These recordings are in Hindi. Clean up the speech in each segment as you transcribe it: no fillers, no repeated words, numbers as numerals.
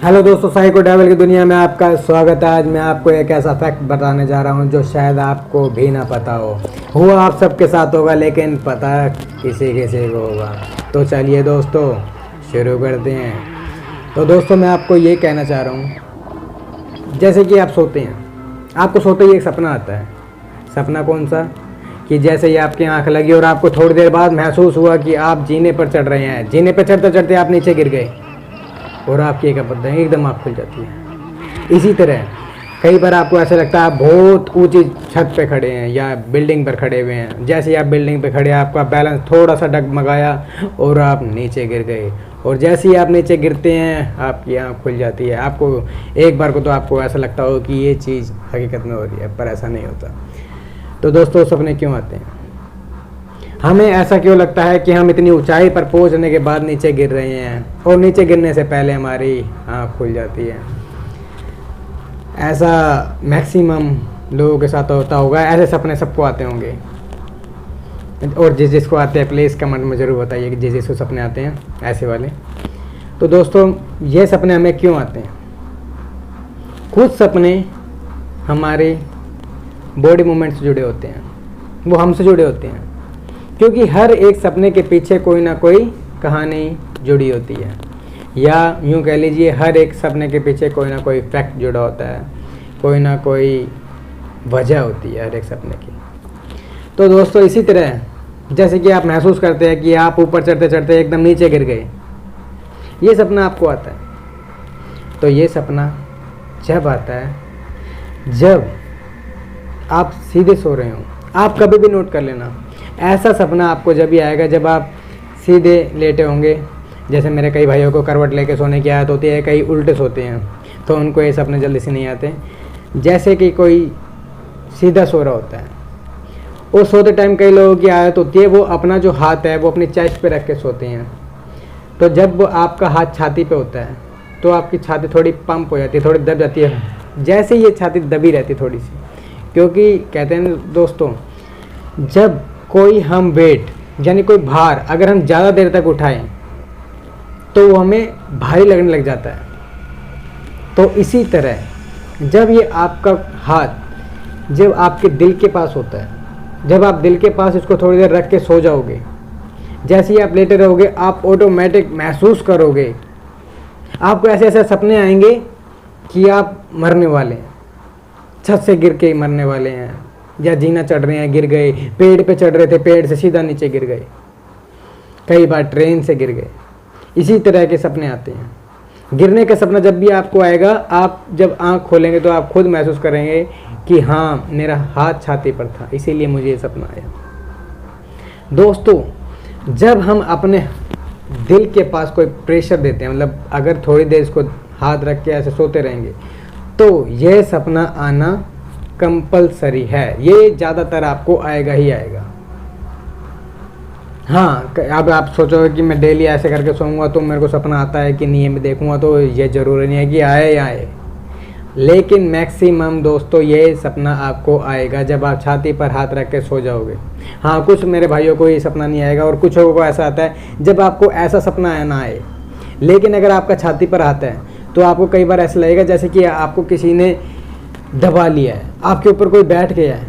हेलो दोस्तों, साइको ट्रैवल की दुनिया में आपका स्वागत है। आज मैं आपको एक ऐसा फैक्ट बताने जा रहा हूं जो शायद आपको भी ना पता हो। हुआ आप सबके साथ होगा, लेकिन पता किसी किसी को होगा। तो चलिए दोस्तों शुरू करते हैं। तो दोस्तों मैं आपको ये कहना चाह रहा हूँ, जैसे कि आप सोते हैं, आपको सोते ही एक सपना आता है। सपना कौन सा? कि जैसे ही आपकी आँख लगी और आपको थोड़ी देर बाद महसूस हुआ कि आप जीने पर चढ़ रहे हैं। जीने पर चढ़ते चढ़ते आप नीचे गिर गए और आपकी एकदम आँख खुल जाती है। इसी तरह कई बार आपको ऐसा लगता है आप बहुत ऊंची छत पे खड़े हैं या बिल्डिंग पर खड़े हुए हैं। जैसे ही आप बिल्डिंग पे खड़े, आपका बैलेंस थोड़ा सा डगमगाया और आप नीचे गिर गए। और जैसे ही आप नीचे गिरते हैं आपकी आँख खुल जाती है। आपको एक बार को तो आपको ऐसा लगता हो कि ये चीज़ हकीकत में हो रही है, पर ऐसा नहीं होता। तो दोस्तों सपने क्यों आते हैं? हमें ऐसा क्यों लगता है कि हम इतनी ऊंचाई पर पहुंचने के बाद नीचे गिर रहे हैं और नीचे गिरने से पहले हमारी आँख खुल जाती है? ऐसा मैक्सिमम लोगों के साथ होता होगा। ऐसे सपने सबको आते होंगे, और जिसको आते हैं प्लीज़ कमेंट में ज़रूर बताइए कि जिसको सपने आते हैं ऐसे वाले। तो दोस्तों ये सपने हमें क्यों आते हैं? कुछ सपने हमारे बॉडी मूवमेंट से जुड़े होते हैं, वो हमसे जुड़े होते हैं, क्योंकि हर एक सपने के पीछे कोई ना कोई कहानी जुड़ी होती है, या यूँ कह लीजिए हर एक सपने के पीछे कोई ना कोई फैक्ट जुड़ा होता है, कोई ना कोई वजह होती है हर एक सपने की। तो दोस्तों इसी तरह जैसे कि आप महसूस करते हैं कि आप ऊपर चढ़ते चढ़ते एकदम नीचे गिर गए, ये सपना आपको आता है। तो ये सपना जब आता है जब आप सीधे सो रहे हो। आप कभी भी नोट कर लेना, ऐसा सपना आपको जब भी आएगा जब आप सीधे लेटे होंगे। जैसे मेरे कई भाइयों को करवट लेके सोने की आदत होती है, कई उल्टे सोते हैं, तो उनको ये सपने जल्दी से नहीं आते। जैसे कि कोई सीधा सो रहा होता है, और सोते टाइम कई लोगों की आदत होती है वो अपना जो हाथ है वो अपनी चेस्ट पे रख के सोते हैं। तो जब आपका हाथ छाती पे होता है तो आपकी छाती थोड़ी पंप हो जाती है, थोड़ी दब जाती है। जैसे ये छाती दबी रहती है थोड़ी सी, क्योंकि कहते हैं दोस्तों जब कोई हम वेट यानी कोई भार अगर हम ज़्यादा देर तक उठाएं तो वो हमें भारी लगने लग जाता है। तो इसी तरह जब ये आपका हाथ जब आपके दिल के पास होता है, जब आप दिल के पास इसको थोड़ी देर रख के सो जाओगे, जैसे ही आप लेटे रहोगे आप ऑटोमेटिक महसूस करोगे, आपको ऐसे ऐसे सपने आएंगे कि आप मरने वाले हैं, छत से गिर के मरने वाले हैं, या जीना चढ़ रहे हैं गिर गए, पेड़ पे चढ़ रहे थे पेड़ से सीधा नीचे गिर गए, कई बार ट्रेन से गिर गए। इसी तरह के सपने आते हैं। गिरने का सपना जब भी आपको आएगा, आप जब आंख खोलेंगे तो आप खुद महसूस करेंगे कि हाँ मेरा हाथ छाती पर था, इसीलिए मुझे ये सपना आया। दोस्तों जब हम अपने दिल के पास कोई प्रेशर देते हैं, मतलब अगर थोड़ी देर इसको हाथ रख के ऐसे सोते रहेंगे, तो यह सपना आना कंपलसरी है। ये ज़्यादातर आपको आएगा ही आएगा। हाँ, अब आप सोचोगे कि मैं डेली ऐसे करके सोऊंगा तो मेरे को सपना आता है कि नहीं, मैं देखूंगा, तो ये ज़रूरी नहीं है कि आए या आए, लेकिन मैक्सिमम दोस्तों ये सपना आपको आएगा जब आप छाती पर हाथ रख के सो जाओगे। हाँ, कुछ मेरे भाइयों को ये सपना नहीं आएगा, और कुछ लोगों को ऐसा आता है जब आपको ऐसा सपना आया ना आए। लेकिन अगर आपका छाती पर हाथ है तो आपको कई बार ऐसा लगेगा जैसे कि आपको किसी ने दबा लिया है, आपके ऊपर कोई बैठ गया है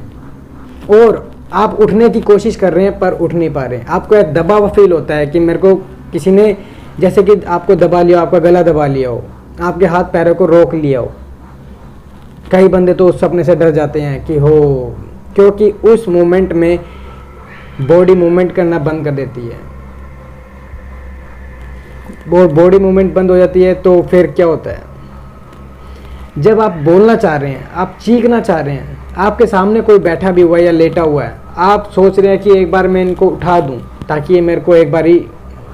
और आप उठने की कोशिश कर रहे हैं पर उठ नहीं पा रहे हैं। आपको एक दबाव फील होता है कि मेरे को किसी ने जैसे कि आपको दबा लिया, आपका गला दबा लिया हो, आपके हाथ पैरों को रोक लिया हो। कई बंदे तो उस सपने से डर जाते हैं कि हो, क्योंकि उस मोमेंट में बॉडी मूवमेंट करना बंद कर देती है। वो बॉडी मूवमेंट बंद हो जाती है तो फिर क्या होता है, जब आप बोलना चाह रहे हैं, आप चीखना चाह रहे हैं, आपके सामने कोई बैठा भी हुआ है या लेटा हुआ है, आप सोच रहे हैं कि एक बार मैं इनको उठा दूं ताकि ये मेरे को एक बार ही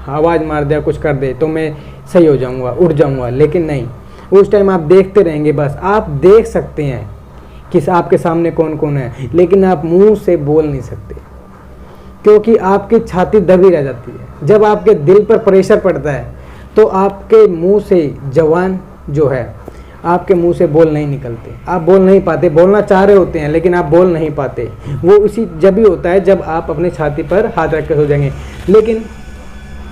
आवाज़ मार दे, कुछ कर दे तो मैं सही हो जाऊंगा, उठ जाऊंगा। लेकिन नहीं, उस टाइम आप देखते रहेंगे। बस आप देख सकते हैं कि आपके सामने कौन कौन है, लेकिन आप मुंह से बोल नहीं सकते, क्योंकि आपकी छाती दबी रह जाती है। जब आपके दिल पर प्रेशर पड़ता है तो आपके मुंह से जवान जो है, आपके मुंह से बोल नहीं निकलते, आप बोल नहीं पाते। बोलना चाह रहे होते हैं लेकिन आप बोल नहीं पाते। वो उसी जब भी होता है जब आप अपने छाती पर हाथ रख के सो जाएंगे। लेकिन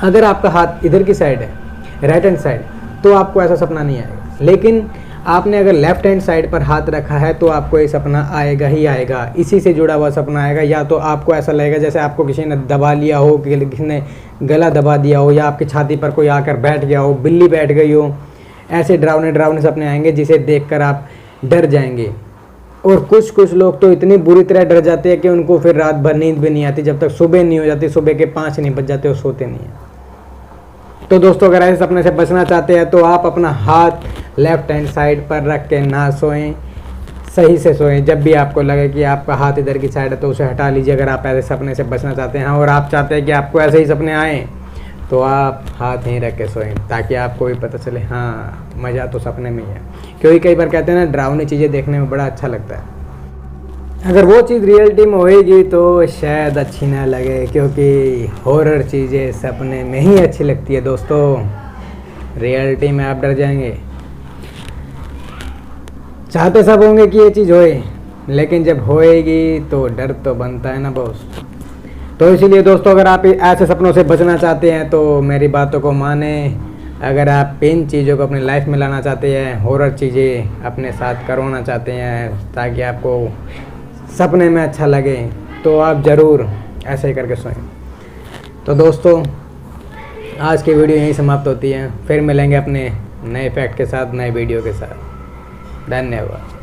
अगर आपका हाथ इधर की साइड है, राइट हैंड साइड, तो आपको ऐसा सपना नहीं आएगा। लेकिन आपने अगर लेफ्ट हैंड साइड पर हाथ रखा है तो आपको ये सपना आएगा ही आएगा, इसी से जुड़ा हुआ सपना आएगा। या तो आपको ऐसा लगेगा जैसे आपको किसी ने दबा लिया हो, किसी ने गला दबा दिया हो, या आपकी छाती पर कोई आकर बैठ गया हो, बिल्ली बैठ गई हो। ऐसे डरावने डरावने सपने आएंगे जिसे देखकर आप डर जाएंगे। और कुछ लोग तो इतनी बुरी तरह डर जाते हैं कि उनको फिर रात भर नींद भी नहीं आती, जब तक सुबह नहीं हो जाती, सुबह के 5 नहीं बज जाते, वो सोते नहीं हैं। तो दोस्तों अगर ऐसे सपने से बचना चाहते हैं तो आप अपना हाथ लेफ्ट हैंड साइड पर रख के ना सोएं, सही से सोएं। जब भी आपको लगे कि आपका हाथ इधर की साइड है तो उसे हटा लीजिए, अगर आप ऐसे सपने से बचना चाहते हैं और आप चाहते हैं कि आपको ऐसे ही सपने आएँ तो आप हाथ यहीं रख के सोएं, ताकि आपको भी पता चले हाँ मज़ा तो सपने में ही है। क्योंकि कई बार कहते हैं ना, डरावनी चीज़ें देखने में बड़ा अच्छा लगता है, अगर वो चीज़ रियलिटी में होएगी तो शायद अच्छी ना लगे, क्योंकि हॉरर चीज़ें सपने में ही अच्छी लगती है दोस्तों। रियलिटी में आप डर जाएंगे। चाहते सब होंगे कि ये चीज़ होए, लेकिन जब होएगी तो डर तो बनता है ना बॉस। तो इसीलिए दोस्तों अगर आप ऐसे सपनों से बचना चाहते हैं तो मेरी बातों को माने। अगर आप इन चीज़ों को अपनी लाइफ में लाना चाहते हैं, हॉरर चीज़ें अपने साथ करवाना चाहते हैं ताकि आपको सपने में अच्छा लगे, तो आप ज़रूर ऐसे ही करके सोएं। तो दोस्तों आज की वीडियो यहीं समाप्त होती है, फिर मिलेंगे अपने नए फैक्ट के साथ, नए वीडियो के साथ। धन्यवाद।